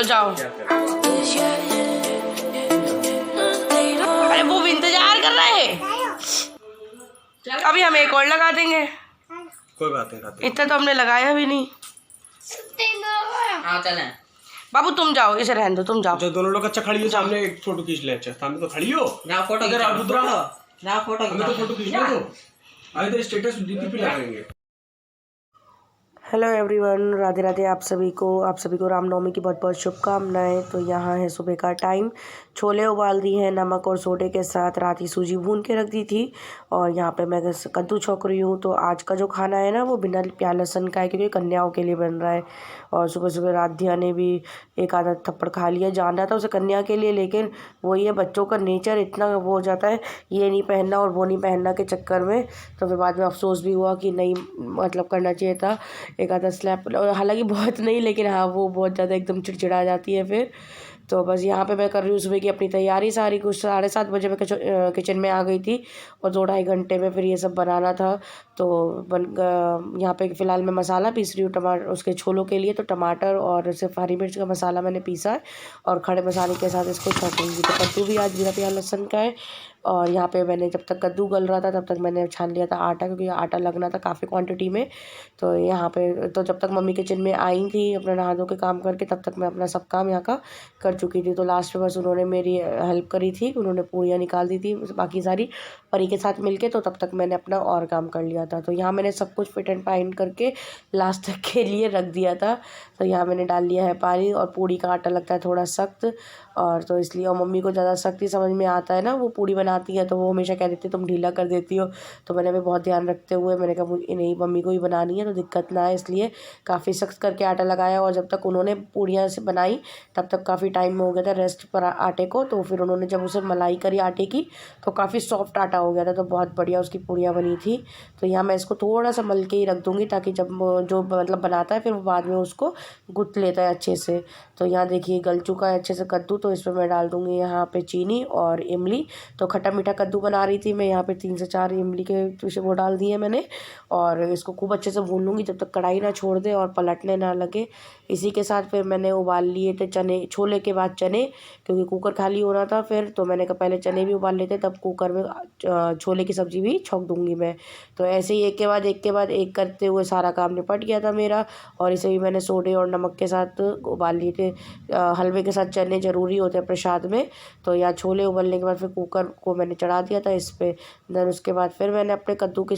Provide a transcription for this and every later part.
चलो जाओ। अरे वो भी इंतजार कर रहा है, अभी हम एक और लगा देंगे। कोई बात नहीं, इतना तो हमने लगाया भी नहीं। हाँ चलें। बाबू तुम जाओ, इसे रहने दो, तुम जाओ। अच्छा दोनों लोग अच्छा खड़ी हो, सामने एक फोटो खींच ले। अच्छा सामने तो खड़ी हो ना फोटो अगर आप रुद्रा ना फोटो हमें तो फोटो खींचना दो, अभी तो स्टेटस डीपी पे लगाएंगे। हेलो एवरीवन, राधे राधे आप सभी को रामनवमी की बहुत बहुत शुभकामनाएं। तो यहाँ है सुबह का टाइम, छोले उबाल दी हैं नमक और सोडे के साथ, रात ही सूजी भून के रख दी थी। और यहाँ पे मैं कद्दू छौंक रही हूँ। तो आज का जो खाना है ना वो बिना प्याज लहसुन का है, क्योंकि कन्याओं के लिए बन रहा है। और सुबह सुबह राधिया ने भी एक आधा थप्पड़ खा लिया, जान रहा था उसे कन्या के लिए, लेकिन वही है बच्चों का नेचर, इतना वो हो जाता है ये नहीं पहनना और वो नहीं पहनना के चक्कर में। तो फिर बाद में अफसोस भी हुआ कि नहीं, मतलब करना चाहिए था एक आधा स्लैप, हालांकि बहुत नहीं, लेकिन हाँ वो बहुत ज़्यादा एकदम चिड़चिड़ा जाती है फिर। तो बस यहाँ पे मैं कर रही हूँ सुबह की अपनी तैयारी सारी। कुछ 7:30 बजे मैं किचन में आ गई थी और 2-2.5 घंटे में फिर ये सब बनाना था। तो यहाँ पे फ़िलहाल मैं मसाला पीस रही हूँ टमाटर उसके छोलों के लिए। तो टमाटर और सिर्फ हरी मिर्च का मसाला मैंने पीसा है और खड़े मसाले के साथ इसको छौंकूंगी। तो कद्दू भी आज बिना प्याज लहसुन का है। और यहाँ पे मैंने जब तक कद्दू गल रहा था तब तक मैंने छान लिया था आटा, क्योंकि आटा लगना था काफ़ी क्वांटिटी में। तो यहाँ पे तो जब तक मम्मी किचन में आई थी अपना नहा धो के काम करके, तब तक मैं अपना सब काम यहाँ का कर चुकी थी। तो लास्ट में बस उन्होंने मेरी हेल्प करी थी, उन्होंने पूरियाँ निकाल दी थी बाकी सारी परी के साथ मिलके। तो तब तक मैंने अपना और काम कर लिया था। तो यहाँ मैंने सब कुछ फिट एंड फाइन करके लास्ट तक के लिए रख दिया था। तो यहाँ मैंने डाल लिया है पानी, और पूड़ी का आटा लगता है थोड़ा सख्त, और तो इसलिए, और मम्मी को ज़्यादा सख्ती समझ में आता है ना, वो पूड़ी बनाती है तो वो हमेशा कह देती है तुम ढीला कर देती हो। तो मैंने भी बहुत ध्यान रखते हुए मैंने कहा नहीं मम्मी को ही बनानी है तो दिक्कत ना है, इसलिए काफ़ी सख्त करके आटा लगाया। और जब तक उन्होंने पूड़ियाँ से बनाई तब तक काफ़ी टाइम हो गया था रेस्ट पर आटे को। तो फिर उन्होंने जब उसे मलाई करी आटे की तो काफ़ी सॉफ्ट आटा हो गया था, तो बहुत बढ़िया उसकी पूड़ियाँ बनी थी। तो यहाँ मैं इसको थोड़ा सा मल के ही रख दूँगी, ताकि जब जो मतलब बनाता है फिर वो बाद में उसको गुथ लेता है अच्छे से। तो यहाँ देखिए गल चुका है अच्छे से कद्दू। तो इसमें मैं डाल दूँगी यहाँ पे चीनी और इमली। तो खट्टा मीठा कद्दू बना रही थी मैं, यहाँ पे 3 से 4 इमली के वो डाल दिए मैंने। और इसको खूब अच्छे से भून लूँगी जब तक कढ़ाई ना छोड़ दे और पलटने ना लगे। इसी के साथ फिर मैंने उबाल लिए थे चने, छोले के बाद चने, क्योंकि कुकर खाली हो रहा था फिर। तो मैंने कहा पहले चने भी उबाल लेते, तब कुकर में छोले की सब्ज़ी भी छौंक दूँगी मैं। तो ऐसे ही एक के बाद एक करते हुए सारा काम निपट गया था मेरा। और इसे भी मैंने सोडे और नमक के साथ उबाल लिए थे। हलवे के साथ चने ज़रूरी होते हैं प्रसाद में। तो या छोले उबलने के बाद फिर कुकर को मैंने चढ़ा दिया था इस पर। देन उसके बाद फिर मैंने अपने कद्दू की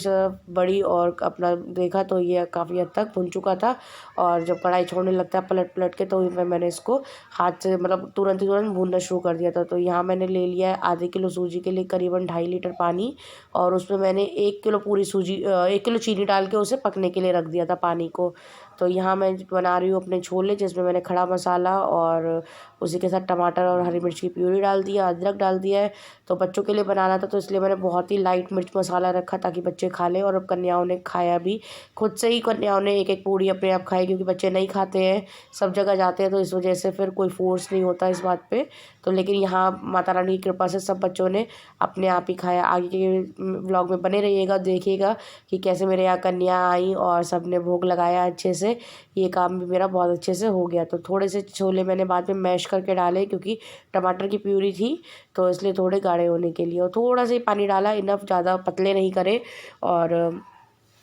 बड़ी और अपना देखा तो ये काफ़ी हद तक भुन चुका था। और जब कढ़ाई छोड़ने लगता है पलट पलट के, तो मैंने इसको हाथ से मतलब तुरंत भूनना शुरू कर दिया था। तो यहाँ मैंने ले लिया है आधे किलो सूजी के लिए करीबन 2.5 लीटर पानी। और उसमें मैंने 1 किलो पूरी सूजी 1 किलो चीनी डाल के उसे पकने के लिए रख दिया था पानी को। तो यहाँ मैं बना रही हूँ अपने छोले, जिसमें मैंने खड़ा मसाला और उसी के साथ टमाटर और हरी मिर्च की प्यूरी डाल दिया, अदरक डाल दिया है। तो बच्चों के लिए बनाना था तो इसलिए मैंने बहुत ही लाइट मिर्च मसाला रखा ताकि बच्चे खा लें। और अब कन्याओं ने खाया भी, खुद से ही कन्याओं ने एक पूड़ी अपने आप खाई, क्योंकि बच्चे नहीं खाते हैं, सब जगह जाते हैं, तो इस वजह से फिर कोई फोर्स नहीं होता इस बात पे। तो लेकिन यहाँ माता रानी की कृपा से सब बच्चों ने अपने आप ही खाया। आगे के व्लॉग में बने रहिएगा, देखिएगा कि कैसे मेरे यहाँ कन्या आई और सब ने भोग लगाया अच्छे से। ये काम भी मेरा बहुत अच्छे से हो गया। तो थोड़े से छोले मैंने बाद में मैश करके डाले, क्योंकि टमाटर की प्यूरी थी तो इसलिए थोड़े गाढ़े होने के लिए। और थोड़ा सा ही पानी डाला, इनफ, ज़्यादा पतले नहीं करे। और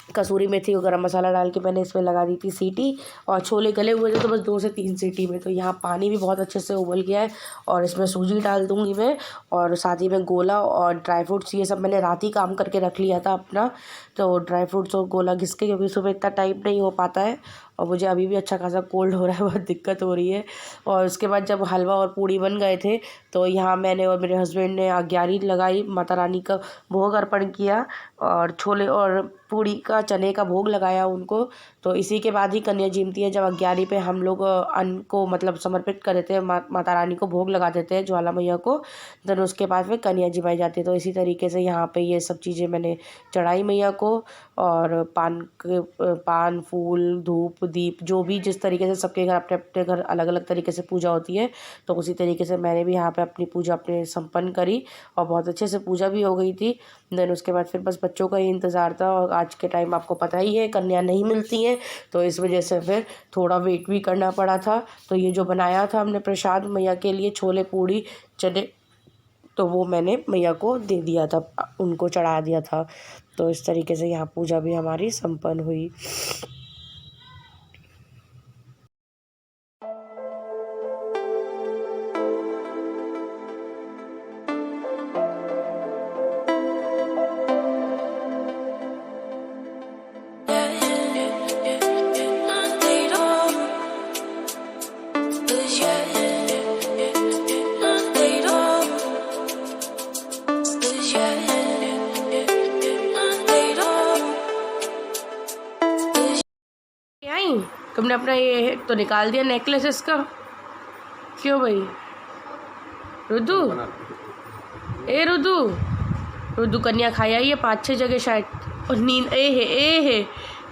कसूरी मेथी और गरम मसाला डाल के मैंने इसमें लगा दी थी सीटी। और छोले गले हुए थे तो बस 2 से 3 सीटी में। तो यहाँ पानी भी बहुत अच्छे से उबल गया है और इसमें सूजी डाल दूँगी मैं, और साथ ही में गोला और ड्राई फ्रूट्स, ये सब मैंने रात ही काम करके रख लिया था अपना। तो ड्राई फ्रूट्स और गोला घिस के, क्योंकि सुबह इतना टाइम नहीं हो पाता है और मुझे अभी भी अच्छा खासा कोल्ड हो रहा है, बहुत दिक्कत हो रही है। और उसके बाद जब हलवा और पूड़ी बन गए थे तो यहाँ मैंने और मेरे हस्बैंड ने अग्यारी लगाई, माता रानी का भोग अर्पण किया और छोले और पूड़ी का चने का भोग लगाया उनको। तो इसी के बाद ही कन्या जीमती है, जब अग्यारी पे हम लोग अन्न को मतलब समर्पित कर देते हैं, माता रानी को भोग लगा देते हैं, ज्वाला मैया को। देन उसके बाद फिर कन्या जिमाई जाती है। तो इसी तरीके से यहाँ पे ये सब चीज़ें मैंने चढ़ाई मैया को। और पान फूल धूप दीप जो भी जिस तरीके से सबके घर अपने अपने घर अलग अलग तरीके से पूजा होती है, तो उसी तरीके से मैंने भी यहाँ पे अपनी पूजा अपने संपन्न करी और बहुत अच्छे से पूजा भी हो गई थी। देन उसके बाद फिर बस बच्चों का ही इंतज़ार था और आज के टाइम आपको पता ही है कन्या नहीं मिलती हैं, तो इस वजह से फिर थोड़ा वेट भी करना पड़ा था। तो ये जो बनाया था हमने प्रसाद मैया के लिए, छोले पूड़ी चने, तो वो मैंने मैया को दे दिया था, उनको चढ़ा दिया था। तो इस तरीके से यहाँ पूजा भी हमारी संपन्न हुई। तुमने अपना ये तो निकाल दिया नेकलेस इसका, क्यों भाई? रुदू, ए रुदू, रुदू कन्या खाई आई है 5-6 जगह शायद, और नींद ए है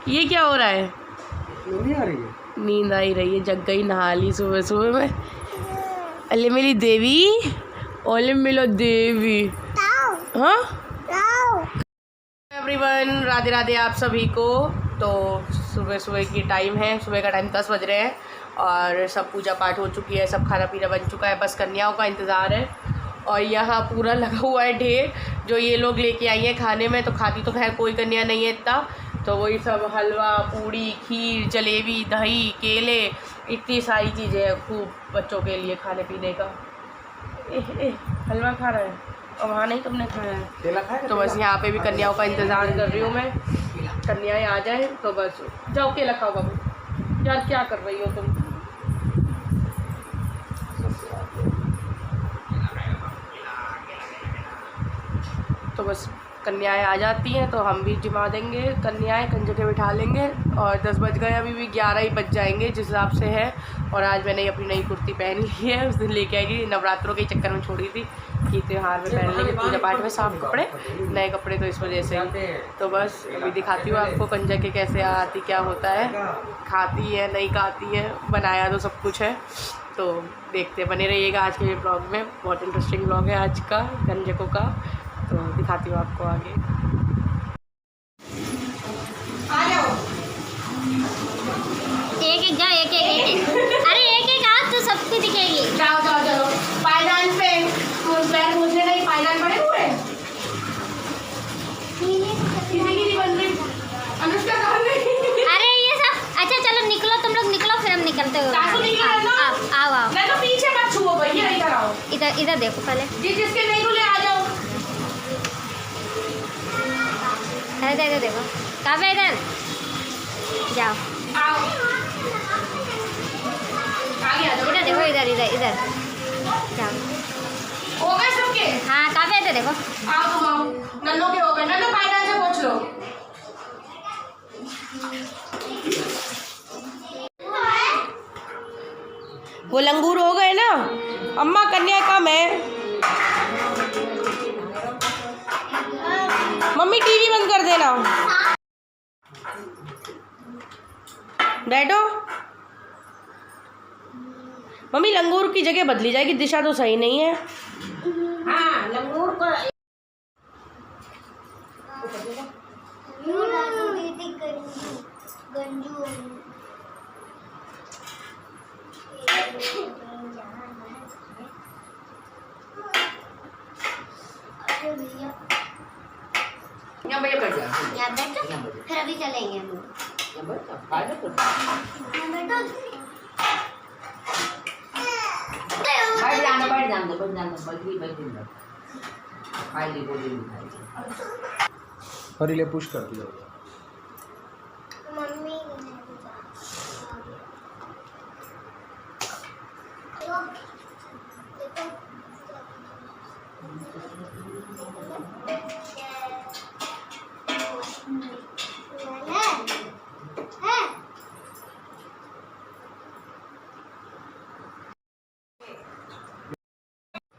ये क्या हो रहा है? नहीं आ रही है, नींद आई रही है, जग गई, नहा ली सुबह सुबह में। अले मेरी देवी, ओले मिलो देवी। हाँ एवरीवन, राधे राधे आप सभी को। तो सुबह सुबह की टाइम है, सुबह का टाइम 10 बज रहे हैं और सब पूजा पाठ हो चुकी है, सब खाना पीना बन चुका है, बस कन्याओं का इंतज़ार है। और यहाँ पूरा लगा हुआ है ढेर जो ये लोग लेके आई हैं खाने में, तो खाती तो खैर कोई कन्या नहीं है इतना, तो वही सब हलवा पूड़ी खीर जलेबी दही केले इतनी सारी चीज़ें हैं खूब बच्चों के लिए खाने पीने का। हलवा खा रहा है और वहाँ नहीं तुमने खाया है, तो बस यहाँ पे भी कन्याओं का इंतज़ार कर रही हूँ मैं, कन्याएं आ जाए तो बस। जाओ केला खाओ बाबू, यार क्या कर रही हो तुम? तो बस कन्याएं आ जाती हैं तो हम भी जिमा देंगे कन्याएं, कंजके बिठा लेंगे। और 10 बज गए, अभी भी 11 ही बज जाएंगे जिस हिसाब से है। और आज मैंने अपनी नई कुर्ती पहन ली है, उस दिन लेके आई थी, नवरात्रों के चक्कर में छोड़ी थी कि त्यौहार में पहन लेंगे, पूजा पाठ में साफ कपड़े नए कपड़े, तो इस वजह से। तो बस अभी दिखाती हूँ आपको कंजके कैसे आती, क्या होता है, खाती है नहीं खाती है, बनाया तो सब कुछ है। तो देखते बने रहिएगा आज के ब्लॉग में, बहुत इंटरेस्टिंग ब्लॉग है आज का कंजकों का, तो दिखाती हूँ आपको आगे। आ जाओ, एक जाओ, एक अरे एक आज तो सबको दिखेगी। जाओ जाओ चलो पायदान पे, पैर मुझे नहीं, पायदान पड़े हुए किसी की नहीं बन रही। अनुष्का कहाँ गई? अरे ये सब अच्छा चलो निकलो, तुम लोग निकलो फिर हम निकलते हो। आओ आओ, मैं तो पीछे मत छुओ भैया, इधर आओ, इधर देखो पहले, जिसके नहीं खुले आ जाओ। इधर देखो, काव्या इधर जाओ, आओ आगे आ जाओ, इधर देखो, इधर जाओ। हो गए सबके? हाँ काव्या इधर देखो, आओ तुम आओ, नन्नों के हो गए, नन्नों पायदान से पूछ लो। वो लंगूर हो गए ना, अम्मा कन्या कम है। मम्मी टीवी बंद कर देना, बैठो। मम्मी लंगूर की जगह बदली जाएगी, दिशा तो सही नहीं है। हाँ लंगूर को यहाँ भैया बैठ जाओ, यहाँ बैठो, फिर अभी चलेंगे हम लोग। यहाँ बैठ जाओ, फायदा तो बैठ जाना फाइल बोली नहीं हरी ले पुश कर दिया। मम्मी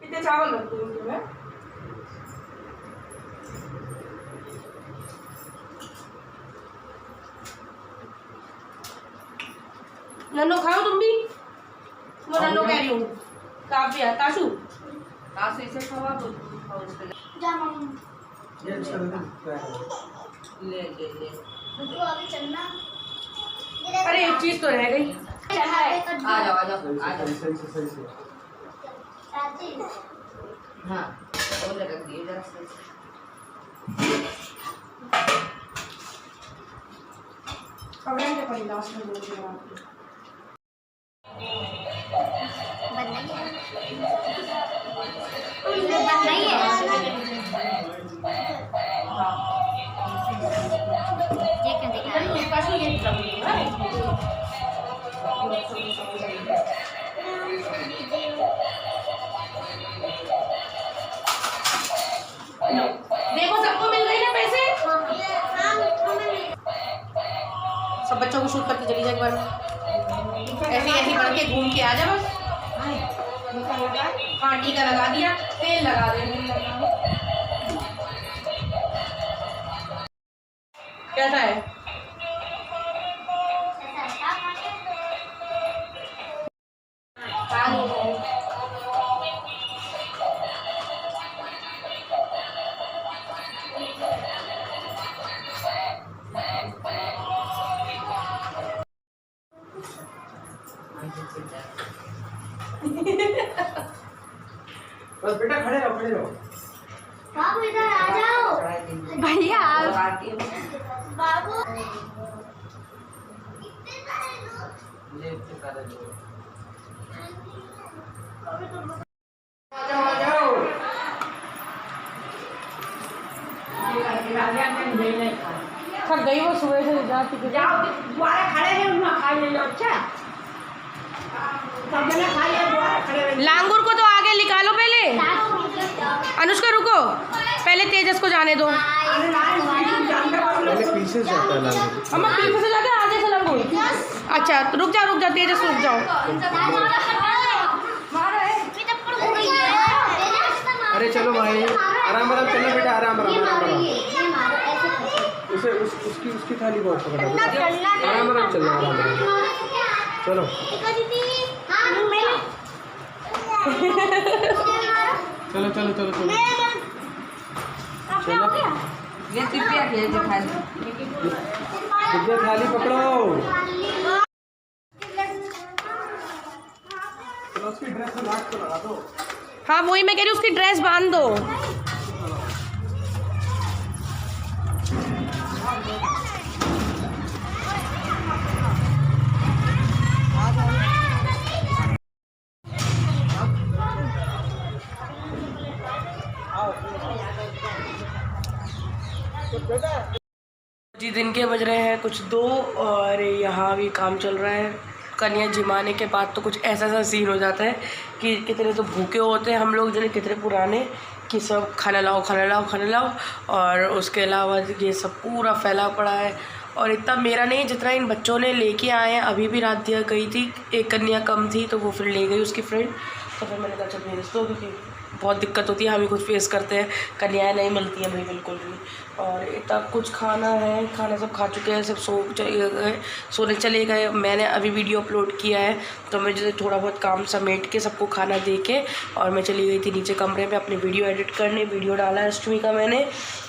कितने चावल रख दूँ मैं? नन्नो खाओ तुम भी। वो नन्नो कह रही हूँ। काव्या, ताशु। ताशु इसे खवा तो और उसके ये इसका दे दो। ले ले ले। अरे एक चीज तो रह गई। आ जाओ आ जाओ आ जाओ। सही से। हाँ और लगा दिए जरा से। पकड़ें के पड़ी लास्ट में बोल दिया बन नहीं है ये क्यों दिखा रही है? ताशु ये देखो सबको मिल गए ना पैसे। सब बच्चों को शूट करके चली जाए एक बार। ऐसे ऐसे बढ़ के घूम के आ जा बस। हाँ टीका लगा दिया, तेल लगा दे। कैसा है? बस बेटा खड़े रहो खड़े रहो। बाबू इधर आ जाओ। भैया आप बाबू थक गई वो सुबह से जाती थी। जाओ दोबारा खड़े हैं उनमें खा ले लो। अच्छा तब मैंने खा लिया दोबारा खड़े रह। लांगुर को तो आगे निकालो पहले। अनुष्का रुको, पहले तेजस को जाने दो। पहले पीछे से जाता है लाल। अम्मा पीछे से जाते हैं, आगे से लांगुर। अच्छा तो रुक जाओ तेजस, रुक जाओ। अरे चलो भाई आराम आराम चलना बेटा, आराम आराम आराम आराम। उसे उसकी थाली बहुत पकड़ा बेटा। आराम आराम चलना, आराम आराम चलो। चलो चलो चलो चलो चलो। ये दिव्या के जो खा ली। दिव्या थाली पकड़ो। चलो उसकी ड्रेस में लाट को लगा दो। हाँ वही मैं कह रही हूँ, उसकी ड्रेस बांध दो। जी दिन के बज रहे हैं कुछ 2 और यहाँ भी काम चल रहा है। कन्या जिमाने के बाद तो कुछ ऐसा सा सीन हो जाता है कि कितने तो भूखे होते हैं हम लोग, जिन्हें कितने पुराने कि सब खाना लाओ खाना लाओ खाना लाओ। और उसके अलावा ये सब पूरा फैला पड़ा है। और इतना मेरा नहीं जितना इन बच्चों ने लेके आए हैं। अभी भी रात दिया गई थी, एक कन्या कम थी तो वो फिर ले गई उसकी फ्रेंड। तो फिर मैंने कहा चल भेज दो, क्योंकि बहुत दिक्कत होती है, हम ही खुद फेस करते हैं, कन्याएं नहीं मिलती हैं भाई बिल्कुल भी। और इतना कुछ खाना है, खाना सब खा चुके हैं, सब सोने चले गए। मैंने अभी वीडियो अपलोड किया है तो मैं जैसे थोड़ा बहुत काम समेट के सबको खाना दे के और मैं चली गई थी नीचे कमरे में अपनी वीडियो एडिट करने। वीडियो डाला है अष्टमी का मैंने,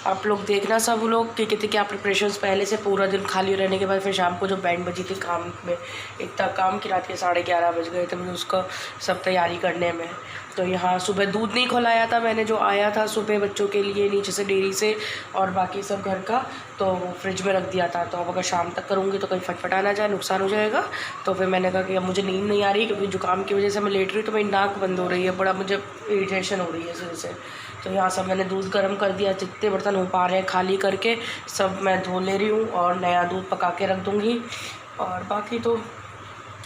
आप लोग देखना सब लोग कि कितने क्या प्रिपरेशंस पहले से। पूरा दिन खाली रहने के बाद फिर शाम को जो बैंड बजी थी काम में, इतना काम कि रात के 11:30 बज गए थे मुझे उसका सब तैयारी करने में। तो यहाँ सुबह दूध नहीं खुलाया था मैंने, जो आया था सुबह बच्चों के लिए नीचे से डेयरी से और बाकी सब घर का, तो फ्रिज में रख दिया था। तो अब अगर शाम तक करूँगी तो कहीं फटफटा ना जाए, नुकसान हो जाएगा। तो फिर मैंने कहा कि अब मुझे नींद नहीं आ रही क्योंकि जुकाम की वजह से मैं लेट रही हूँ, तो मेरी नाक बंद हो रही है, बड़ा मुझे इरिटेशन हो रही है इस वजह से। तो यहाँ सब मैंने दूध गर्म कर दिया, जितने बर्तन हो पा रहे हैं खाली करके सब मैं धो ले रही हूँ और नया दूध पका के रख दूँगी। और बाकी तो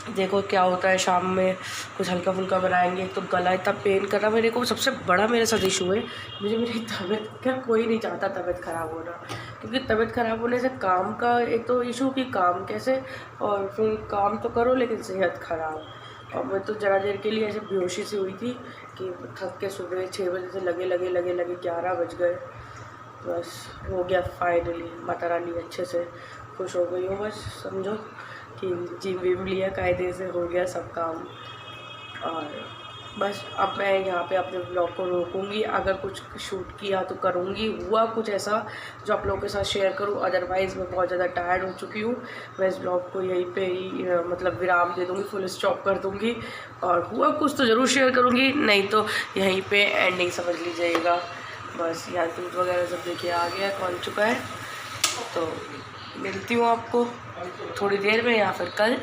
देखो क्या होता है, शाम में कुछ हल्का फुल्का बनाएंगे। एक तो गला इतना पेन कर रहा है मेरे को, सबसे बड़ा मेरे साथ इशू है, मुझे मेरी तबीयत, क्या कोई नहीं चाहता तबीयत ख़राब होना, क्योंकि तबीयत ख़राब होने से काम का एक तो इशू कि काम कैसे, और फिर काम तो करो लेकिन सेहत ख़राब। और मैं तो ज़रा देर के लिए ऐसे बेहोशी सी हुई थी कि थक के सुबह 6 बजे से लगे 11 बज गए। बस हो गया फाइनली, माता रानी अच्छे से खुश हो गई हो बस, समझो। कि जिम विम लिया, कायदे से हो गया सब काम। और बस अब मैं यहाँ पे अपने ब्लॉग को रोकूंगी। अगर कुछ शूट किया तो करूँगी, हुआ कुछ ऐसा जो आप लोगों के साथ शेयर करूँ, अदरवाइज़ मैं बहुत ज़्यादा टायर्ड हो चुकी हूँ। मैं इस ब्लॉग को यहीं पे ही मतलब विराम दे दूँगी, फुल स्टॉप कर दूँगी। और हुआ कुछ तो ज़रूर शेयर करूँगी, नहीं तो यहीं पे एंडिंग समझ लीजिएगा। बस यहाँ दूध वगैरह सब देखिए आ गया, खोल चुका है। तो मिलती हूँ आपको थोड़ी देर में या फिर कल।